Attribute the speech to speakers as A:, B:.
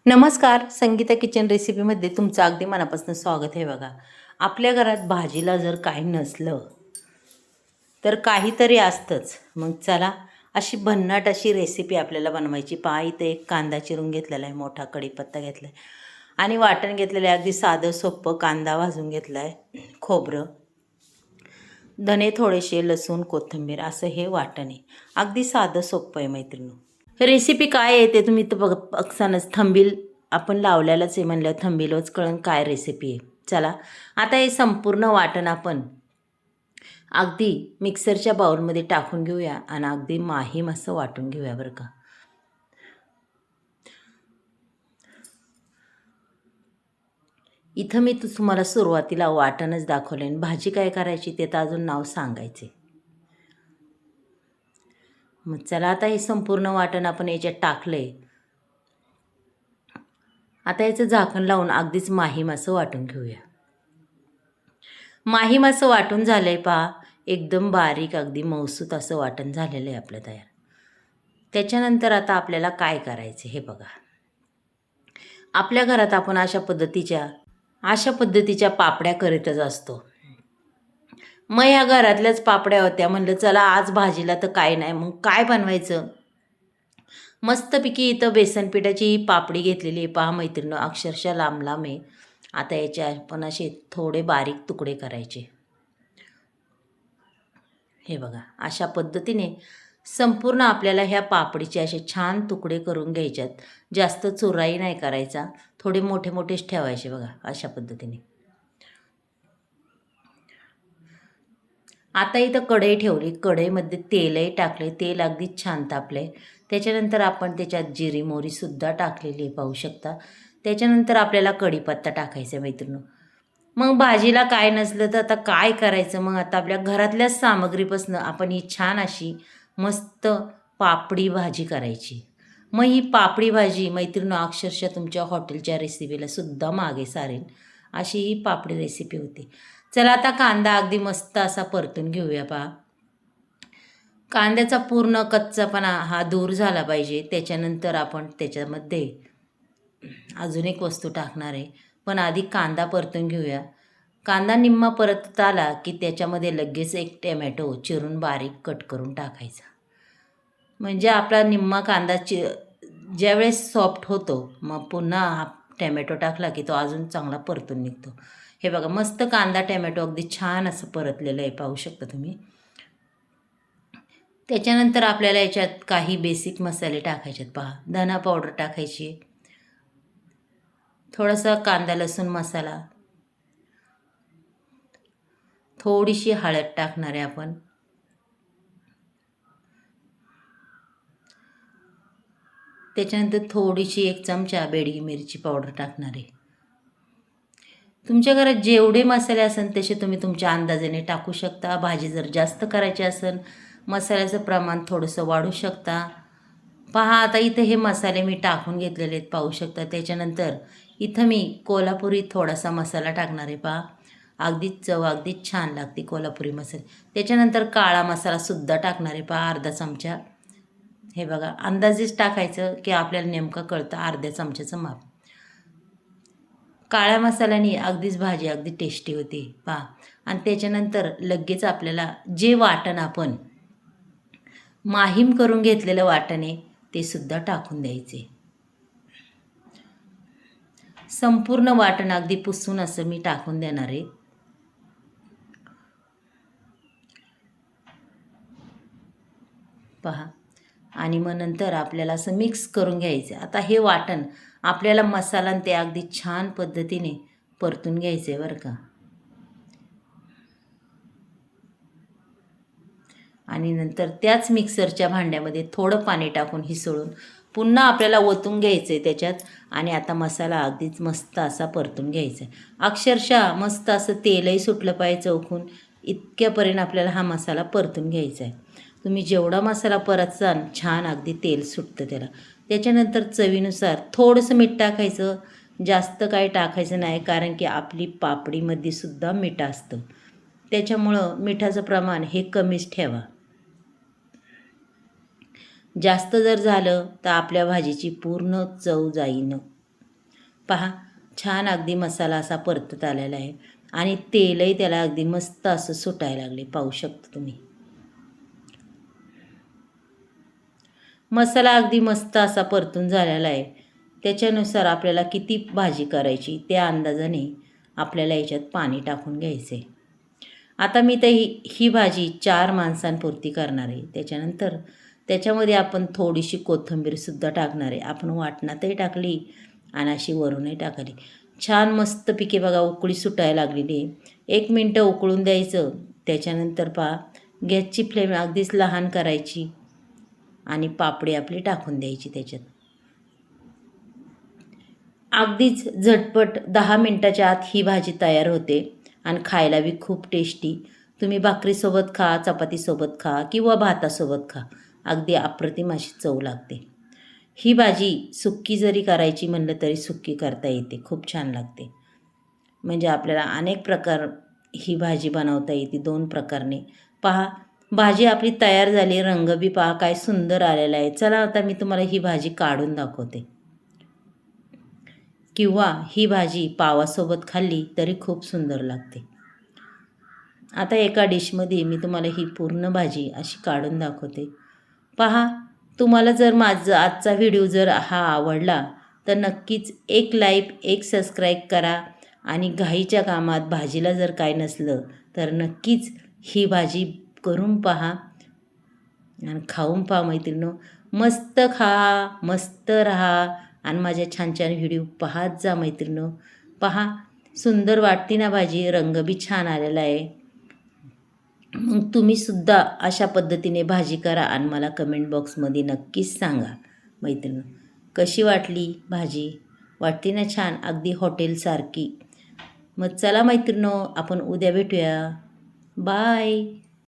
A: नमस्कार. संगीता किचन रेसिपीमध्ये तुमचं अगदी मनापासून स्वागत आहे. बघा, आपल्या घरात भाजीला जर काही नसलं तर काहीतरी असतंच. मग चला, अशी भन्नाट अशी रेसिपी आपल्याला बनवायची. पहा, इथं एक कांदा चिरून घेतलेला आहे, मोठा कढीपत्ता घेतला आहे आणि वाटण घेतलेलं आहे. अगदी साधं सोपं. कांदा भाजून घेतला आहे, खोबरं, धने थोडेसे, लसूण, कोथिंबीर, असं हे वाटण आहे. अगदी साधं सोपं आहे मैत्रिणी. रेसिपी काय आहे ते तुम्ही तर बघसानच, थंबील आपण लावलेलंच आहे म्हणल्यावर थंबीलच कळण काय रेसिपी आहे. चला, आता हे संपूर्ण वाटण आपण अगदी मिक्सरच्या बाउलमध्ये टाकून घेऊया आणि अगदी माहीम असं वाटून घेऊया बरं का. इथं मी तुम्हाला सुरुवातीला वाटणच दाखवले आणि भाजी काय करायची ते तर अजून नाव सांगायचे. मग चला, आता हे संपूर्ण वाटण आपण याच्यात टाकले. आता याचं झाकण लावून अगदीच माहीम असं वाटून घेऊया. माहीम असं वाटून झालं आहे पहा, एकदम बारीक अगदी मऊसूत असं वाटण झालेलं आहे आपलं तयार. त्याच्यानंतर आता आपल्याला काय करायचं हे बघा. आपल्या घरात आपण अशा पद्धतीच्या पापड्या करीतच असतो. मग ह्या घरातल्याच पापड्या होत्या. म्हणलं चला आज भाजीला तर काय नाही, मग काय बनवायचं. मस्तपैकी इथं बेसन पिठाची ही पापडी घेतलेली आहे पहा मैत्रिणी, अक्षरशः लांब लांब आहे. आता याचे आपण असे थोडे बारीक तुकडे करायचे. हे बघा, अशा पद्धतीने संपूर्ण आपल्याला ह्या पापडीचे असे छान तुकडे करून घ्यायच्यात. जास्त चुराई नाही करायचा, थोडे मोठे मोठेच ठेवायचे. बघा, अशा पद्धतीने. आता इथं कढई ठेवली, कढईमध्ये तेलही टाकले, तेल अगदी छान तापले. त्याच्यानंतर आपण त्याच्यात जिरी मोहरीसुद्धा टाकलेली पाहू शकता. त्याच्यानंतर आपल्याला कढीपत्ता टाकायचा मैत्रिणी. मग भाजीला काय नसलं तर आता काय करायचं. मग आता आपल्या घरातल्याच सामग्रीपासून आपण ही छान अशी मस्त पापडी भाजी करायची. मग ही पापडी भाजी मैत्रिणी अक्षरशः तुमच्या हॉटेलच्या रेसिपीला सुद्धा मागे सारेल अशी ही पापडी रेसिपी होती. चला, आता कांदा अगदी मस्त असा परतून घेऊया पहा. कांद्याचा पूर्ण कच्चापणा हा दूर झाला पाहिजे. त्याच्यानंतर आपण त्याच्यामध्ये अजून एक वस्तू टाकणार आहे, पण आधी कांदा परतून घेऊया. कांदा निम्मा परतत आला की त्याच्यामध्ये लगेच एक टॅमॅटो चिरून बारीक कट करून टाकायचा. म्हणजे आपला निम्मा कांदा ज्यावेळेस सॉफ्ट होतो, मग पुन्हा हा टॅमॅटो टाकला की तो अजून चांगला परतून निघतो. हे बघा, मस्त कांदा टॅमॅटो अगदी छान असं परतलेलं आहे, पाहू शकता तुम्ही. त्याच्यानंतर आपल्याला याच्यात काही बेसिक मसाले टाकायचे आहेत पहा. धना पावडर टाकायची, थोडासा कांदा लसूण मसाला, थोडीशी हळद टाकणार आहे आपण. त्याच्यानंतर थोडीशी 1 चमचा बेडगी मिरची पावडर टाकणार आहे. तुमच्या घरात जेवढे मसाले असेल तसे तुम्ही तुमच्या अंदाजाने टाकू शकता. भाजी जर जास्त करायची असेल, मसाल्याचं प्रमाण थोडंसं वाढू शकता. पहा, आता इथं हे मसाले मी टाकून घेतलेले आहेत, पाहू शकता. त्याच्यानंतर इथं मी कोल्हापुरी थोडासा मसाला टाकणार आहे पहा. अगदीच चव अगदीच छान लागते कोल्हापुरी मसाले. त्याच्यानंतर काळा मसालासुद्धा टाकणार आहे पहा, अर्धा चमचा. हे बघा, अंदाजेच टाकायचं की आपल्याला नेमकं कळतं अर्ध्या चमच्याचं माप. काळ्या मसाल्याने अगदीच भाजी अगदी टेस्टी होती पहा. आणि त्याच्यानंतर लगेच आपल्याला जे वाटण आपण माहीम करून घेतलेलं वाटण आहे ते सुद्धा टाकून द्यायचे. संपूर्ण वाटण अगदी पुसून असं मी टाकून देणार आहे पहा. आणि मग नंतर आपल्याला असं मिक्स करून घ्यायचं. आता हे वाटण आपल्याला मसाला ते अगदी छान पद्धतीने परतून घ्यायचं आहे बरं का. आणि नंतर त्याच मिक्सरच्या भांड्यामध्ये थोडं पाणी टाकून हिसळून पुन्हा आपल्याला ओतून घ्यायचं आहे त्याच्यात. आणि आता मसाला अगदीच मस्त असा परतून घ्यायचा आहे. अक्षरशः मस्त असं तेलही सुटलं पाहिजे चौकून, इतक्यापर्यंत आपल्याला हा मसाला परतून घ्यायचा आहे. तुम्ही जेवढा मसाला परतसाल छान अगदी तेल सुटतं त्याला. त्याच्यानंतर चवीनुसार थोडंसं मीठ टाकायचं, जास्त काही टाकायचं नाही, कारण की आपली पापडीमध्ये सुद्धा मीठ असतं. त्याच्यामुळं मिठाचं प्रमाण हे कमीच ठेवा. जास्त जर झालं तर आपल्या भाजीची पूर्ण चव जाईन. पहा छान अगदी मसाला असा परतत आलेला आहे आणि तेलही त्याला अगदी मस्त असं सुटायला लागले, पाहू शकता तुम्ही. मसाला अगदी मस्त असा परतून झालेला आहे. त्याच्यानुसार आपल्याला किती भाजी करायची त्या अंदाजाने आपल्याला याच्यात पाणी टाकून घ्यायचं आहे. आता मी तर ही भाजी 4 माणसांपुरती करणार आहे. त्याच्यानंतर त्याच्यामध्ये आपण थोडीशी कोथिंबीरसुद्धा टाकणार आहे. आपण वाटणातही टाकली आणि अशी वरूनही टाकली. छान मस्तपैकी बघा उकळी सुटायला लागलेली आहे. 1 मिनटं उकळून द्यायचं. त्याच्यानंतर पहा गॅसची फ्लेम अगदीच लहान करायची आणि पापडी आपली टाकून द्यायची त्याच्यात. अगदीच झटपट 10 मिनटाच्या आत ही भाजी तयार होते आणि खायला बी खूप टेस्टी. तुम्ही भाकरीसोबत खा, चपातीसोबत खा किंवा भातासोबत खा. अगदी अप्रतिम अशी चव लागते. ही भाजी सुक्की जरी करायची म्हणलं तरी सुक्की करता येते, खूप छान लागते. म्हणजे आपल्याला अनेक प्रकार ही भाजी बनवता येते 2 प्रकारने. पहा भाजी आपली तयार झाली, रंग बी पहा काय सुंदर आलेला आहे. चला आता मी तुम्हाला ही भाजी काढून दाखवते. किंवा ही भाजी पावासोबत खाल्ली तरी खूप सुंदर लागते. आता एका डिशमध्ये मी तुम्हाला ही पूर्ण भाजी अशी काढून दाखवते. पहा तुम्हाला जर माझा आजचा व्हिडिओ जर हा आवडला तर नक्कीच एक लाईक, एक सबस्क्राईब करा आणि घाईच्या कामात भाजीला जर काय नसलं तर नक्कीच ही भाजी करून पहा आणि खाऊन पहा मैत्रिणींनो. मस्त खा, मस्त राहा आणि माझ्या छान छान व्हिडिओ पाहत जा मैत्रिणींनो. पहा सुंदर वाटते ना भाजी, रंग बी छान आलेला आहे. मग तुम्हीसुद्धा अशा पद्धतीने भाजी करा आणि मला कमेंट बॉक्समध्ये नक्कीच सांगा मैत्रिणी कशी वाटली भाजी. वाटते ना छान, अगदी हॉटेलसारखी. मग चला मैत्रिणींनो, आपण उद्या भेटूया. बाय.